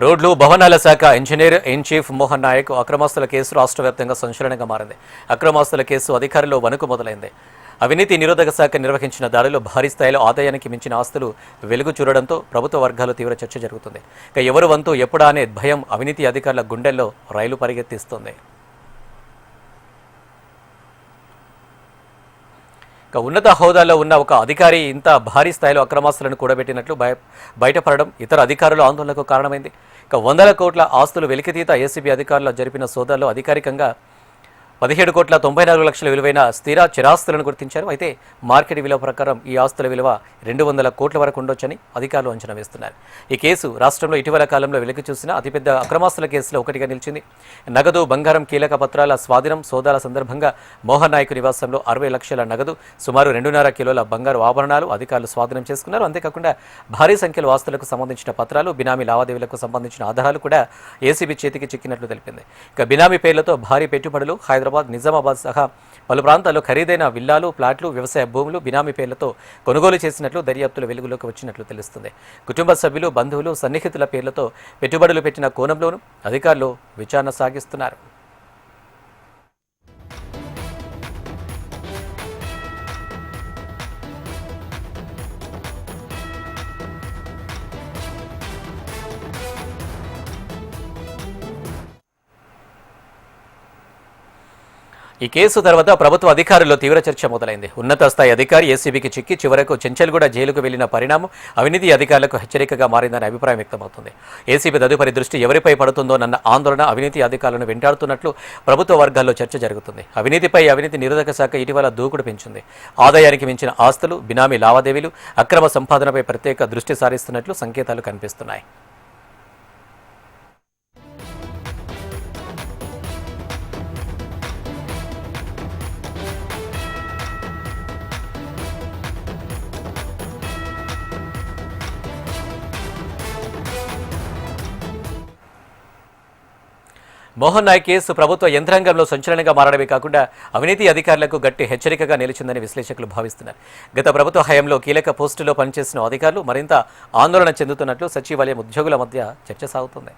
రోడ్లు భవనాల శాఖ engineer in chief Mohan Naik అక్రమాస్తుల కేసు రాష్ట్ర వ్యాప్తంగా సంచలనంగా మారింది. అక్రమాస్తుల కేసు అధికారుల్లో వణుకు మొదలైంది. అవినీతి నిరోధక శాఖ నిర్వహించిన దాడిలో భారీ స్థాయిలో ఆదాయానికి మించిన ఆస్తులు వెలుగు చూడడంతో ప్రభుత్వ వర్గాలు తీవ్ర చర్చ జరుగుతుంది. ఇక ఎవరు వంతు ఎప్పుడా అనే భయం అవినీతి అధికారుల గుండెల్లో రైలు పరిగెత్తిస్తుంది. ఉన్నత హోదాలో ఉన్న ఒక అధికారి ఇంత భారీ స్థాయిలో అక్రమాస్తులను కూడబెట్టినట్లు బయటపడడం ఇతర అధికారుల ఆందోళనకు కారణమైంది. వందల కోట్ల ఆస్తులు వెలికితీత ఏసీబీ అధికారులు జరిపిన సోదాల్లో అధికారికంగా 17,94,00,000 విలువైన స్థిర చిరాస్తులను గుర్తించారు. అయితే మార్కెట్ విలువ ప్రకారం ఈ ఆస్తుల విలువ 200 కోట్ల వరకు ఉండొచ్చని అధికారులు అంచనా వేస్తున్నారు. ఈ కేసు రాష్ట్రంలో ఇటీవల కాలంలో వెలుగు చూసిన అతిపెద్ద అక్రమాస్తుల కేసులో ఒకటిగా నిలిచింది. నగదు, బంగారం, కీలక పత్రాల స్వాధీనం సోదాల సందర్భంగా మోహన్ నాయక్ నివాసంలో 60 లక్షల నగదు, సుమారు 2.5 కిలోల బంగారు ఆభరణాలు అధికారులు స్వాధీనం చేసుకున్నారు. అంతేకాకుండా భారీ సంఖ్యలో ఆస్తులకు సంబంధించిన పత్రాలు, బినామీ లావాదేవీలకు సంబంధించిన ఆధారాలు కూడా ఏసీబీ చేతికి చిక్కినట్లు తెలిపింది. బినామీ పేర్లతో భారీ పెట్టుబడులు హైదరాబాద్, నిజామాబాద్ సహా పలు ప్రాంతాల్లో ఖరీదైన విల్లాలు, ప్లాట్లు, వ్యవసాయ భూములు బినామీ పేర్లతో కొనుగోలు చేసినట్లు దర్యాప్తులు వెలుగులోకి వచ్చినట్లు తెలుస్తుంది. కుటుంబ సభ్యులు, బంధువులు, సన్నిహితుల పేర్లతో పెట్టుబడులు పెట్టిన కోణంలోనూ అధికారులు విచారణ సాగిస్తున్నారు. ఈ కేసు తర్వాత ప్రభుత్వ అధికారుల్లో తీవ్ర చర్చ మొదలైంది. ఉన్నత స్థాయి అధికారి ఏసీబీకి చిక్కి చివరకు చెంచల్గూడ జైలుకు వెళ్లిన పరిణామం అవినీతి అధికారులకు హెచ్చరికగా మారిందనే అభిప్రాయం వ్యక్తమవుతుంది. ఏసీబీ తదుపరి దృష్టి ఎవరిపై పడుతుందోనన్న ఆందోళన అవినీతి అధికారులను వెంటాడుతున్నట్లు ప్రభుత్వ వర్గాల్లో చర్చ జరుగుతుంది. అవినీతిపై అవినీతి నిరోధక శాఖ ఇటీవల దూకుడు పెంచింది. ఆదాయానికి మించిన ఆస్తులు, బినామీ లావాదేవీలు, అక్రమ సంపాదనపై ప్రత్యేక దృష్టి సారిస్తున్నట్లు సంకేతాలు కనిపిస్తున్నాయి. మోహన్ నాయక్ కేసు ప్రభుత్వ యంత్రాంగంలో సంచలనంగా మారడమే కాకుండా అవినీతి అధికారులకు గట్టి హెచ్చరికగా నిలిచిందని విశ్లేషకులు భావిస్తున్నారు. గత ప్రభుత్వ హయాంలో కీలక పోస్టులో పనిచేసిన అధికారులు మరింత ఆందోళన చెందుతున్నట్లు సచివాలయం ఉద్యోగుల మధ్య చర్చ సాగుతుంది.